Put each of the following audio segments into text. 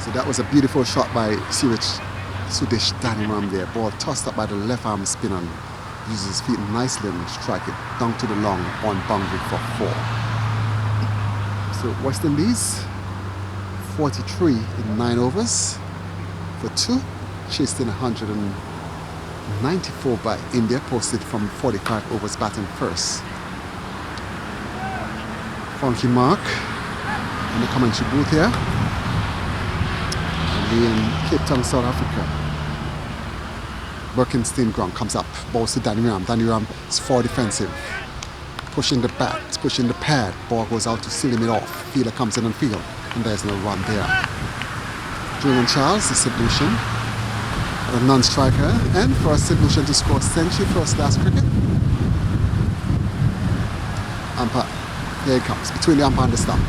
So that was a beautiful shot by Swedish Danny Ram there. Ball tossed up by the left arm spinner. Uses his feet nicely and strike it down to the long on boundary for 4. So West Indies 43 in 9 overs for 2. Chased in 194 by India, posted from 45 overs batting first. Funky Mark in the commentary booth here. In Cape Town, South Africa. Birkenstein ground comes up, balls to Danny Ram. Danny Ram is 4 defensive. Pushing the bat, pushing the pad. Ball goes out to seal him off. Fielder comes in on field, and there's no run there. Julian Charles, the St.Lucian, a non-striker, and for a St.Lucian to score a century for us last cricket. Umpire, here he comes, between the umpire and the stump.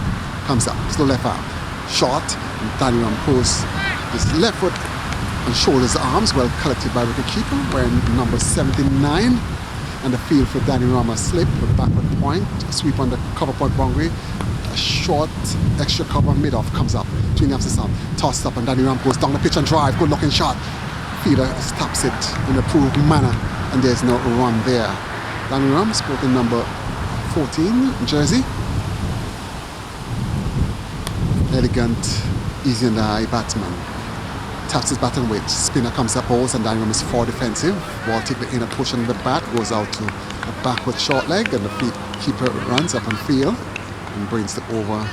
Comes up, slow left arm, short, and Danny Ram pulls his left foot and shoulders arms, well collected by wicketkeeper, wearing number 79. And the field for Danny Ram, a slip, a backward point, a sweep on the cover point boundary, a short extra cover mid-off comes up, between the ups and stump, tossed up, and Danny Ram goes down the pitch and drive, good looking shot. Fielder stops it in a approved manner. and there's no run there. Danny Ram, sporting number 14 jersey. Elegant, easy on the eye batsman. Taps his bat and waits. Spinner comes up, balls, and Danny Ram is 4 defensive. Ball take the inner portion of the bat, goes out to a backward short leg, and the keeper runs up and field and brings it over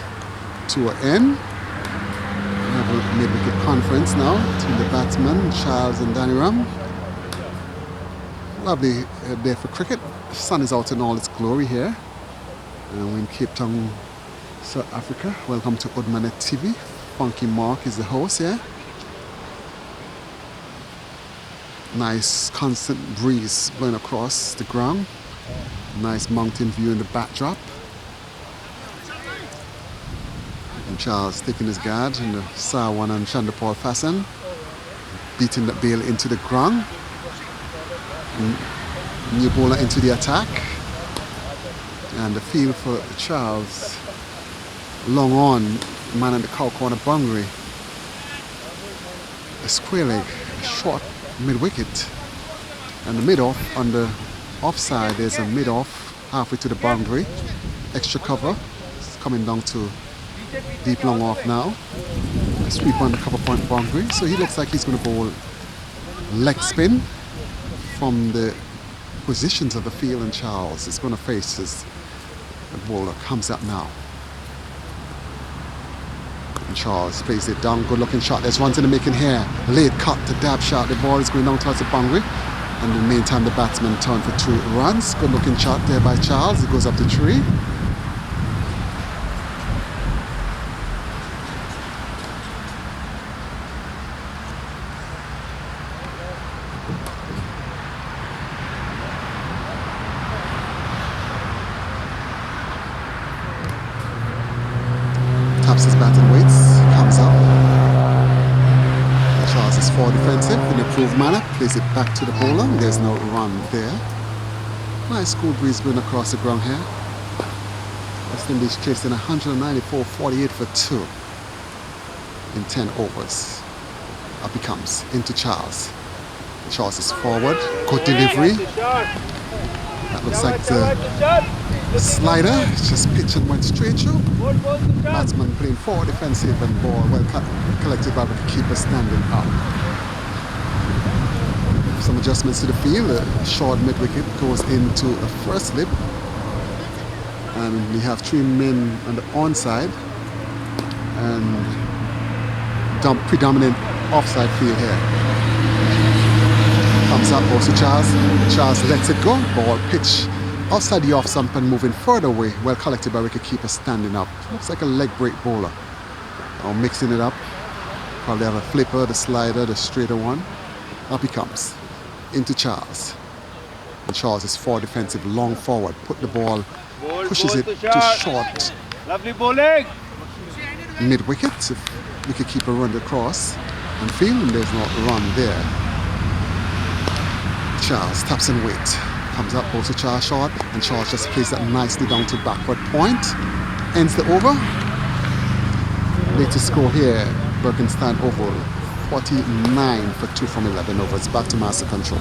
to an end. We have a mid-wicket conference now between the batsman, Charles and Danny Ram. Lovely day for cricket. The sun is out in all its glory here. We're in Cape Town, South Africa. Welcome to Udmanet TV. Funky Mark is the host here. Nice constant breeze blowing across the ground. Nice mountain view in the backdrop. And Charles taking his guard in the Sarwan and Chandapur fashion, beating the bail into the ground. New bowler into the attack. And the field for Charles. Long on, man in the cow corner boundary. A square leg, a short mid-wicket. And the mid-off on the offside, there's a mid-off halfway to the boundary. Extra cover. It's coming down to deep long off now. A sweep on the cover point boundary. So he looks like he's going to bowl leg spin from the positions of the field, and Charles is going to face his bowler. Comes up now. And Charles plays it down. Good looking shot. There's runs in the making here. Late cut, the dab shot. The ball is going down towards the boundary. And in the meantime, the batsman turned for 2 runs. Good looking shot there by Charles. It goes up the tree. Taps his bat and waits, comes up. Charles is 4 defensive in improved manner, plays it back to the bowler. There's no run there. Nice cool breeze blowing across the ground here. West Indies chasing 194.48 for 2 in 10 overs. Up he comes into Charles. Charles is forward, good delivery. That looks like the slider. It's just pitch and went straight through. Batsman playing 4 defensive and ball well collected by the keeper standing up. Some adjustments to the field. A short mid-wicket goes into a first slip. And we have 3 men on the onside. And predominant offside field here. Comes up also Charles. Charles lets it go. Ball pitch outside the off stump and moving further away. Well collected by wicket keeper standing up. Looks like a leg break bowler. Now mixing it up. Probably have a flipper, the slider, the straighter one. Up he comes. Into Charles. And Charles is 4 defensive, long forward. Put the ball, pushes it to short. Lovely bowling. Mid-wicket. Wicket keeper runs across and field, and there's no run there. Charles taps and waits. Comes up, goes to Charles short, and Charles just plays that nicely down to backward point. Ends the over. Latest score here, Birkenstein Oval, 49 for 2 from 11 overs. Back to master control.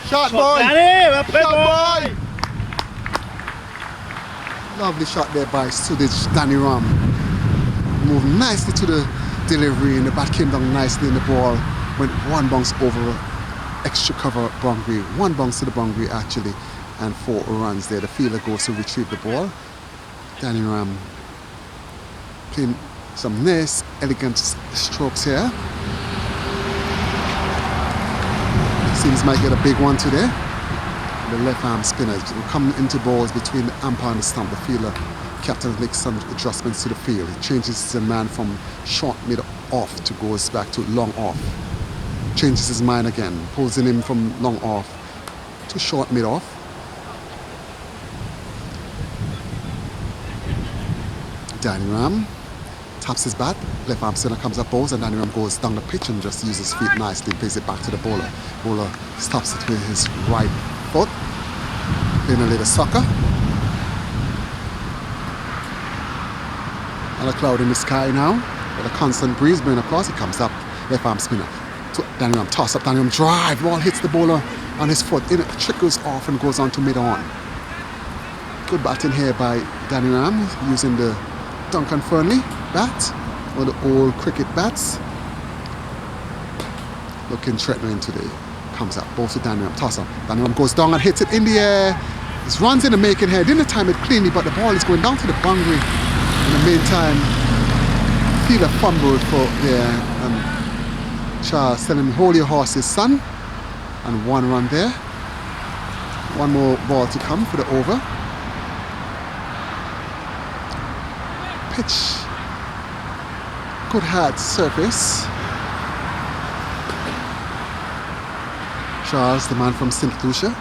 Shot boy! Danny, Shot boy! Lovely shot there by Sudij Danny Ram. Moved nicely to the delivery and the bat came down nicely and the ball went one bounce over extra cover boundary. One bounce to the boundary actually and 4 runs there. The fielder goes to retrieve the ball. Danny Ram playing some nice, elegant strokes here. Seems might get a big one today. The left arm spinner will come into balls between the umpire and the stump. The fielder captain makes some adjustments to the field. He changes the man from short mid off to goes back to long off. Changes his mind again, pulls in him from long off to short mid off. Danny Ram taps his bat, left arm spinner comes up balls and Danny Ram goes down the pitch and just uses his feet nicely, plays it back to the bowler. Bowler stops it with his right foot, playing a little soccer. And a cloud in the sky now, with a constant breeze blowing across. He comes up, left arm spinner. Danny Ram toss up, Danny Ram drive, ball hits the bowler on his foot, it trickles off and goes on to mid-on. Good batting here by Danny Ram, using the Duncan Fernley bat, or the old cricket bats. Looking threatening today. Comes up, balls to Danny Ram, toss up. Danny Ram goes down and hits it in the air. This runs in the making here. Didn't time it cleanly, but the ball is going down to the boundary. In the meantime, fielder fumbled for there. Charles telling him, hold your horses, son. And 1 run there. 1 more ball to come for the over. Pitch. Good hard surface. Charles, the man from St.Lucia,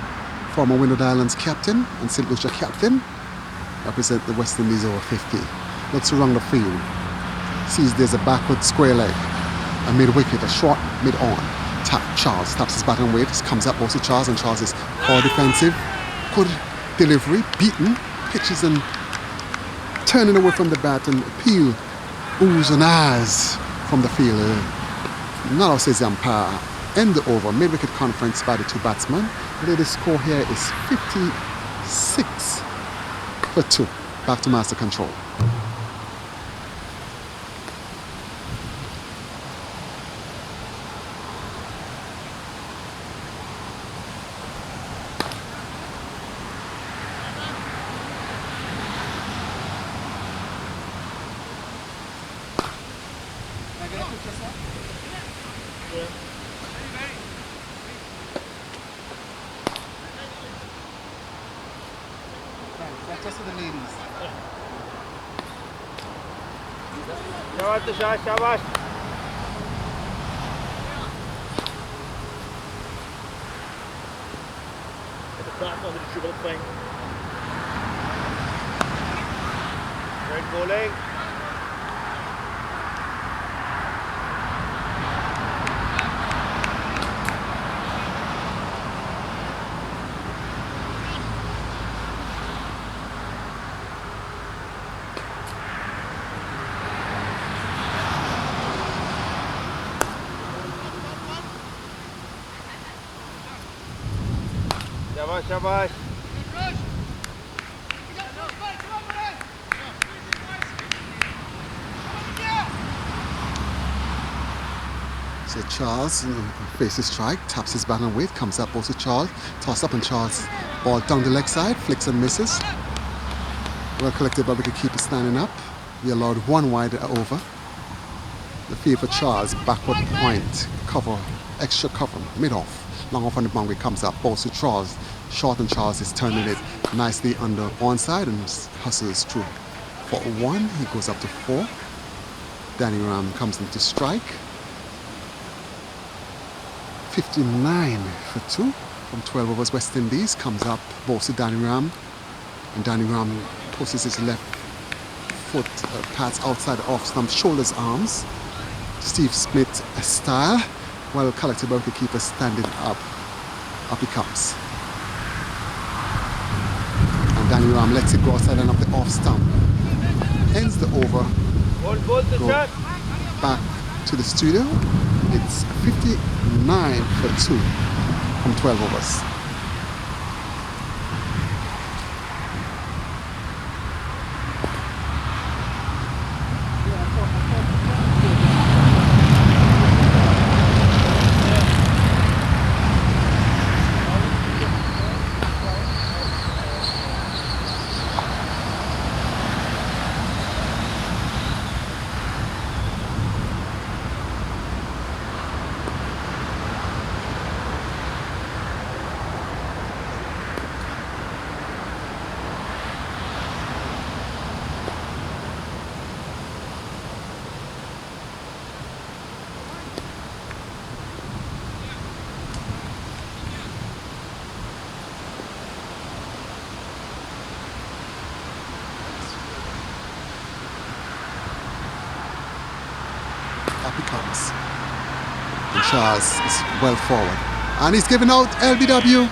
former Windward Island Captain and St.Lucia Captain, represent the West Indies over 50. Looks around the field. Sees there's a backward square leg. A mid-wicket, a short mid-on. Charles taps his bat and waves, comes up also Charles, and Charles is all defensive. Good delivery, beaten, pitches and turning away from the bat and appeal, oohs and ahs from the field. Now says the umpire, end the over, mid-wicket conference by the 2 batsmen. The score here is 56 for 2. Back to master control. Just for the ladies. Shabash, shabash. At the platform with the triple thing. Great bowling. Shabash, shabash. So Charles faces strike, taps his bat and weight, comes up also Charles, toss up and Charles, ball down the leg side, flicks and misses. Well collected by wicket-keeper standing up. We allowed 1 wide over. The field for Charles, backward point, cover, extra cover, mid-off. Long off on the boundary, comes up, balls to Charles. Short and Charles is turning it nicely under onside and hustles through for 1. He goes up to 4. Danny Ram comes into strike. 59 for 2 from 12 overs West Indies. Comes up, balls to Danny Ram. And Danny Ram pushes his left foot, pads outside the off stump, shoulders, arms. Steve Smith style. Well collected by the keeper standing up. Up he comes. And Danny Ram lets it go outside and up the off stump. Ends the over. Go back to the studio. It's 59 for 2 from 12 overs. walks. And Charles is well forward. And he's giving out LBW.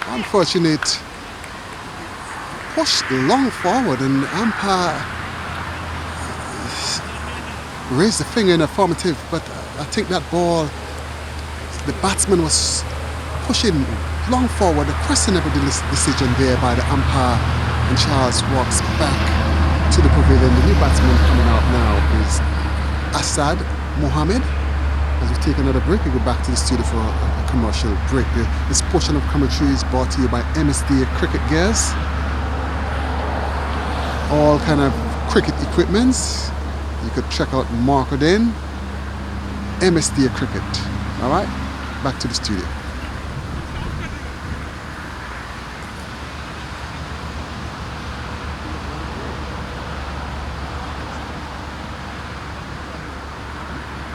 Unfortunate push long forward, and umpire raised the finger in affirmative, but I think that ball, the batsman was pushing long forward, a questionable decision there by the umpire, and Charles walks back to the pavilion. The new batsman coming out now is Asad Mohammed. As we take another break, we go back to the studio for a commercial break. This portion of commentary is brought to you by MSD Cricket Gears. All kind of cricket equipments. You could check out Mark O'Dane, MSD Cricket. All right, back to the studio.